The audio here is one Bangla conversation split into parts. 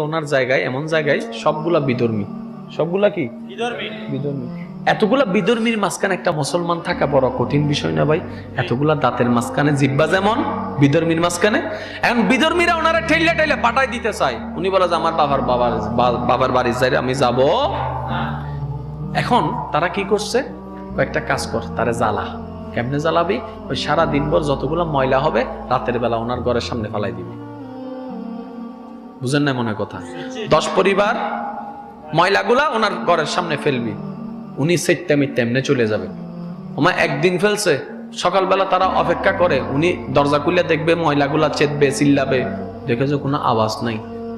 ওনার জায়গায় এমন জায়গায় সবগুলা বিধর্মী, সবগুলা কি বিধর্মী। এতগুলা বিধর্মীর মাঝখানে একটা মুসলমান থাকা বড় কঠিন বিষয় না ভাই? এতগুলা দাঁতের মাঝখানে জিব্বা যেমন বিধর্মীর মাঝখানে, এখন বিধর্মীরা ওনারা ঠেলে ঠেলে পাঠাই দিতে চায়। উনি বলে যে আমার বাবার বাড়ির যাই আমি যাব। এখন তারা কি করছে, কয়েকটা কাজ কর, তারা জ্বালা। কেমনে জ্বালাবি? ওই সারা দিনভর যতগুলা ময়লা হবে রাতের বেলা ওনার ঘরের সামনে ফালাই দিবি। বুঝেন না মনে কথা? 10 পরিবার ময়লাগুলা ওনার ঘরের সামনে ফেলবি, উনি তেমনে চলে যাবে। ওমা একদিন ফেলছে, সকালবেলা তারা অপেক্ষা করে, উনি দরজা খুলে দেখবে ময়লাগুলা চেতবে, চিল্লাবে, দেখেছে কোনো আওয়াজ নাই।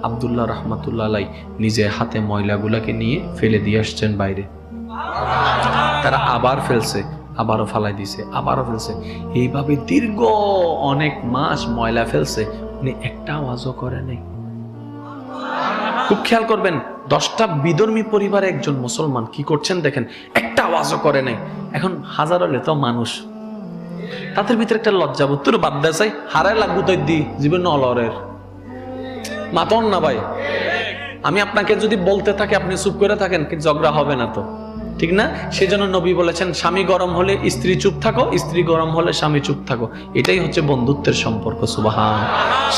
আব্দুল্লাহ রহমাতুল্লাহ আলাই নিজে হাতে ময়লাগুলাকে নিয়ে ফেলে দিয়ে আসছেন বাইরে। তারা আবার ফেলছে, আবারও ফালাই দিছে, আবারও ফেলছে। এইভাবে দীর্ঘ অনেক মাস ময়লা ফেলছে, উনি একটা আওয়াজও করে নাই। খুব খেয়াল করবেন, 10টা বিধর্মী পরিবারে একজন মুসলমান কি করছেন দেখেন, একটা আওয়াজও করে নাই। এখন হাজার হলে তো মানুষ, তাদের ভিতরে একটা লজ্জাবোধ তোর বাদ দেয় চাই, হারায় লাগু তো দি জীবন অলরের মাতন না ভাই। আমি আপনাকে যদি বলতে থাকি আপনি চুপ করে থাকেন, কিন্তু ঝগড়া হবে না তো, ঠিক না? সেজন্য নবী বলেছেন, স্বামী গরম হলে স্ত্রী চুপ থাকো, স্ত্রী গরম হলে স্বামী চুপ থাকো। এটাই হচ্ছে বন্ধুত্বের সম্পর্ক। সুবহান।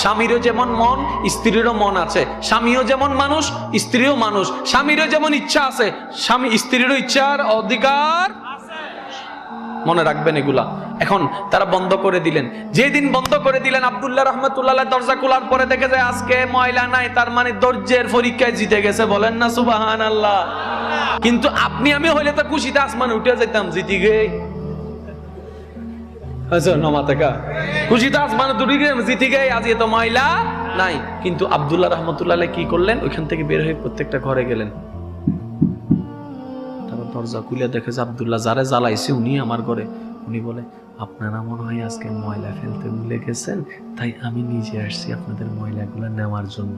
স্বামীরও যেমন মন, স্ত্রীরও মন আছে। স্বামীও যেমন মানুষ, স্ত্রীও মানুষ। স্বামীরও যেমন ইচ্ছা আছে, স্বামী স্ত্রীরও ইচ্ছার অধিকার। মনে রাখবেন এগুলা। এখন তারা বন্ধ করে দিলেন। যেদিন বন্ধ করে দিলেন, আব্দুল্লাহ রহমাতুল্লাহ দরজা খোলার পরে দেখে যায় আজকে ময়লা নাই, তার মানে ধৈর্যের পরীক্ষায় জিতে গেছে। বলেন না সুবহানাল্লাহ। কিন্তু আপনি আমি হইলে তো খুশিতে আসমান উঠে যেতাম, জিতি গে খুশিতে আসমান জিতি গে, আজ এত ময়লা নাই। কিন্তু আব্দুল্লাহ রহমাতুল্লাহ কি করলেন, ওইখান থেকে বের হয়ে প্রত্যেকটা ঘরে গেলেন। দরজা খুলে দেখে যে আব্দুল্লাহ যারে জ্বালাইছে উনি আমার ঘরে। উনি বলে, আপনারা মনে হয় আজকে ময়লা ফেলতে ভুলে গেছেন, তাই আমি নিজে আসছি আপনাদের ময়লাগুলো নেওয়ার জন্য।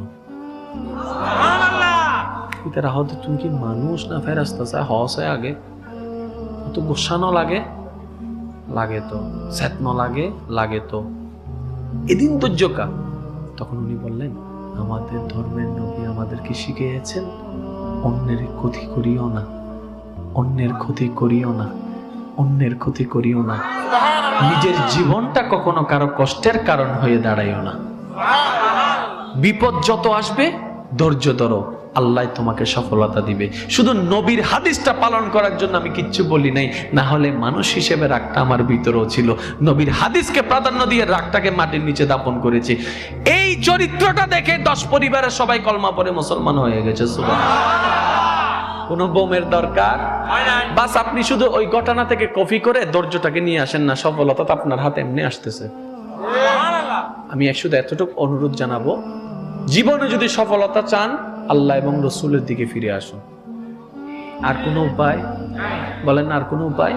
তুমি কি মানুষ না ফেরেশতা? চাই হস হয় আগে অত গোসানো লাগে, লাগে তো চেতন লাগে, লাগে তো এদিন ধৈর্যকা। তখন উনি বললেন, আমাদের ধর্মের নবী আমাদেরকে শিখিয়েছেন, অন্যের ক্ষতি করিও না, অন্যের ক্ষতি করিও না, অন্যের ক্ষতি করিও না। নিজের জীবনটা কখনো কারো কষ্টের কারণ হয়ে দাঁড়াইও না। বিপদ যত আসবে ধৈর্য ধরো, আল্লাহ তোমাকে সফলতা দিবে। শুধু নবীর হাদিসটা পালন করার জন্য আমি কিচ্ছু বলি নাই, না হলে মানুষ হিসেবে রাগটা আমার ভিতরেও ছিল। নবীর হাদিসকে প্রাধান্য দিয়ে রাগটাকে মাটির নিচে দাপন করেছি। এই চরিত্রটা দেখে 10 পরিবারের সবাই কলমা পড়ে মুসলমান হয়ে গেছে। কোন বোমের দরকার বাস, আপনি শুধু ওই ঘটনা থেকে কপি করে ধৈর্যটাকে নিয়ে আসেন না, সফলতা তো আপনার হাতে এমনি আসতেছে। আমি শুধু এতটুকু অনুরোধ জানাবো, জীবনে যদি সফলতা চান আল্লাহ এবং রসুলের দিকে ফিরে আসুন। আর কোনো উপায় বলেন, আর কোনো উপায়?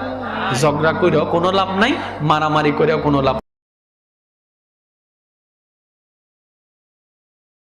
ঝগড়া করেও কোনো লাভ নাই, মারামারি করেও কোনো লাভ।